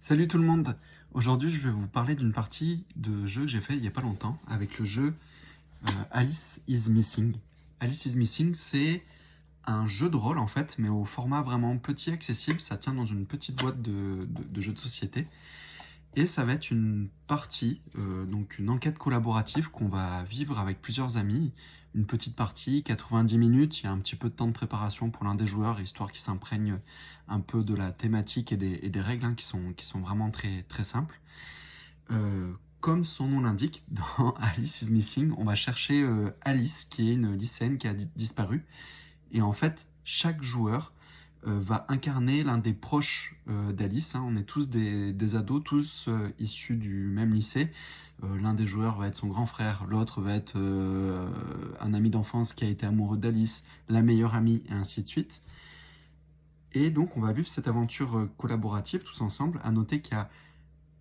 Salut tout le monde. Aujourd'hui, je vais vous parler d'une partie de jeu que j'ai fait il n'y a pas longtemps avec le jeu Alice is Missing. Alice is Missing, c'est un jeu de rôle en fait, mais au format vraiment petit, accessible. Ça tient dans une petite boîte de jeux de société. Et ça va être une partie, donc une enquête collaborative qu'on va vivre avec plusieurs amis. Une petite partie, 90 minutes, il y a un petit peu de temps de préparation pour l'un des joueurs, histoire qu'il s'imprègne un peu de la thématique et des règles qui sont vraiment très, très simples. Comme son nom l'indique, dans Alice is Missing, on va chercher Alice, qui est une lycéenne qui a disparu. Et en fait, chaque joueur va incarner l'un des proches d'Alice. On est tous des ados, tous issus du même lycée. L'un des joueurs va être son grand frère, l'autre va être un ami d'enfance qui a été amoureux d'Alice, la meilleure amie, et ainsi de suite. Et donc, on va vivre cette aventure collaborative tous ensemble. À noter qu'il n'y a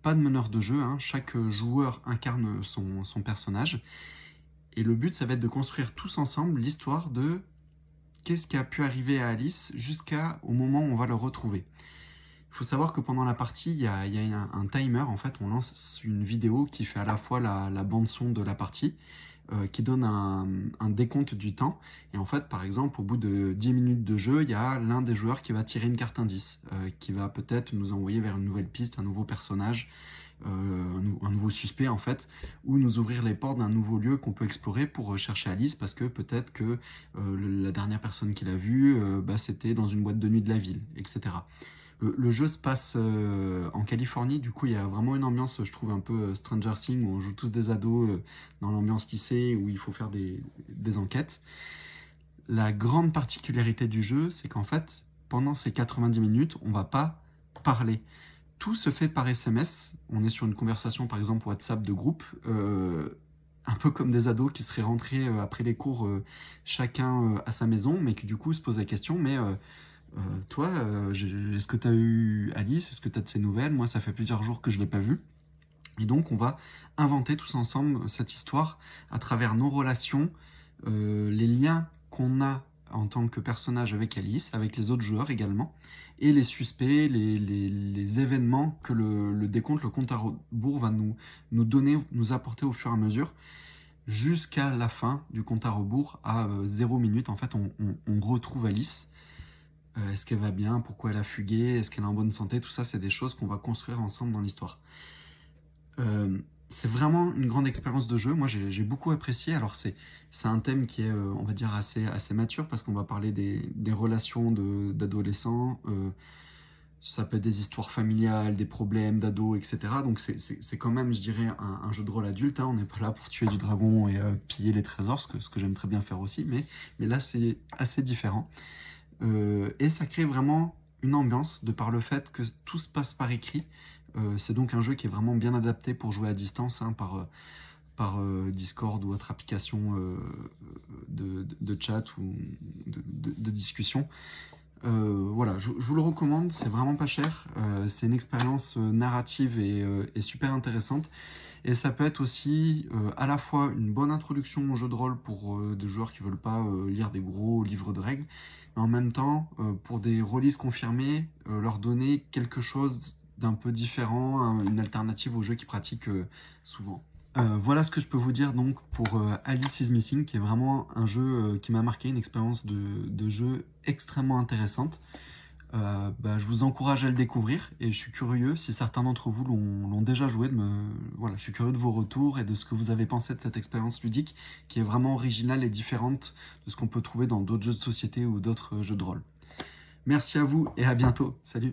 pas de meneur de jeu, chaque joueur incarne son personnage. Et le but, ça va être de construire tous ensemble l'histoire de qu'est-ce qui a pu arriver à Alice jusqu'au moment où on va le retrouver. Il faut savoir que pendant la partie, il y a un timer, en fait, on lance une vidéo qui fait à la fois la bande-son de la partie, qui donne un décompte du temps. Et en fait, par exemple, au bout de 10 minutes de jeu, il y a l'un des joueurs qui va tirer une carte indice, qui va peut-être nous envoyer vers une nouvelle piste, un nouveau personnage, un nouveau suspect en fait, ou nous ouvrir les portes d'un nouveau lieu qu'on peut explorer pour chercher Alice, parce que peut-être que la dernière personne qu'il a vue, c'était dans une boîte de nuit de la ville, etc. Le jeu se passe en Californie, du coup il y a vraiment une ambiance, je trouve, un peu Stranger Things, où on joue tous des ados dans l'ambiance lycée, où il faut faire des enquêtes. La grande particularité du jeu, c'est qu'en fait, pendant ces 90 minutes, on va pas parler. Tout se fait par SMS. On est sur une conversation, par exemple, WhatsApp de groupe, un peu comme des ados qui seraient rentrés après les cours, chacun à sa maison, mais qui du coup se posent la question, mais toi, est-ce que tu as eu Alice? Est-ce que tu as de ses nouvelles? Moi, ça fait plusieurs jours que je ne l'ai pas vue. Et donc, on va inventer tous ensemble cette histoire à travers nos relations, les liens qu'on a en tant que personnage avec Alice, avec les autres joueurs également, et les suspects, les événements que le décompte, le compte à rebours va nous donner, nous apporter au fur et à mesure, jusqu'à la fin du compte à rebours à 0 minute. En fait, on retrouve Alice. Est-ce qu'elle va bien? Pourquoi elle a fugué? Est-ce qu'elle est en bonne santé? Tout ça, c'est des choses qu'on va construire ensemble dans l'histoire. C'est vraiment une grande expérience de jeu. Moi, j'ai beaucoup apprécié. Alors, c'est un thème qui est, on va dire, assez mature, parce qu'on va parler des relations d'adolescents. Ça peut être des histoires familiales, des problèmes d'ados, etc. Donc, c'est quand même, je dirais, un jeu de rôle adulte. On n'est pas là pour tuer du dragon et piller les trésors, ce que j'aime très bien faire aussi. Mais là, c'est assez différent. Et ça crée vraiment une ambiance de par le fait que tout se passe par écrit. C'est donc un jeu qui est vraiment bien adapté pour jouer à distance, par Discord ou autre application de chat ou de discussion. Voilà, je vous le recommande, c'est vraiment pas cher. C'est une expérience narrative et super intéressante. Et ça peut être aussi à la fois une bonne introduction au jeu de rôle pour des joueurs qui veulent pas lire des gros livres de règles, mais en même temps, pour des rôlistes confirmés, leur donner quelque chose d'un peu différent, une alternative aux jeux qu'ils pratiquent souvent. Voilà ce que je peux vous dire donc pour Alice is Missing, qui est vraiment un jeu qui m'a marqué, une expérience de jeu extrêmement intéressante. Je vous encourage à le découvrir, et je suis curieux, si certains d'entre vous l'ont déjà joué, voilà, je suis curieux de vos retours et de ce que vous avez pensé de cette expérience ludique qui est vraiment originale et différente de ce qu'on peut trouver dans d'autres jeux de société ou d'autres jeux de rôle. Merci à vous et à bientôt. Salut!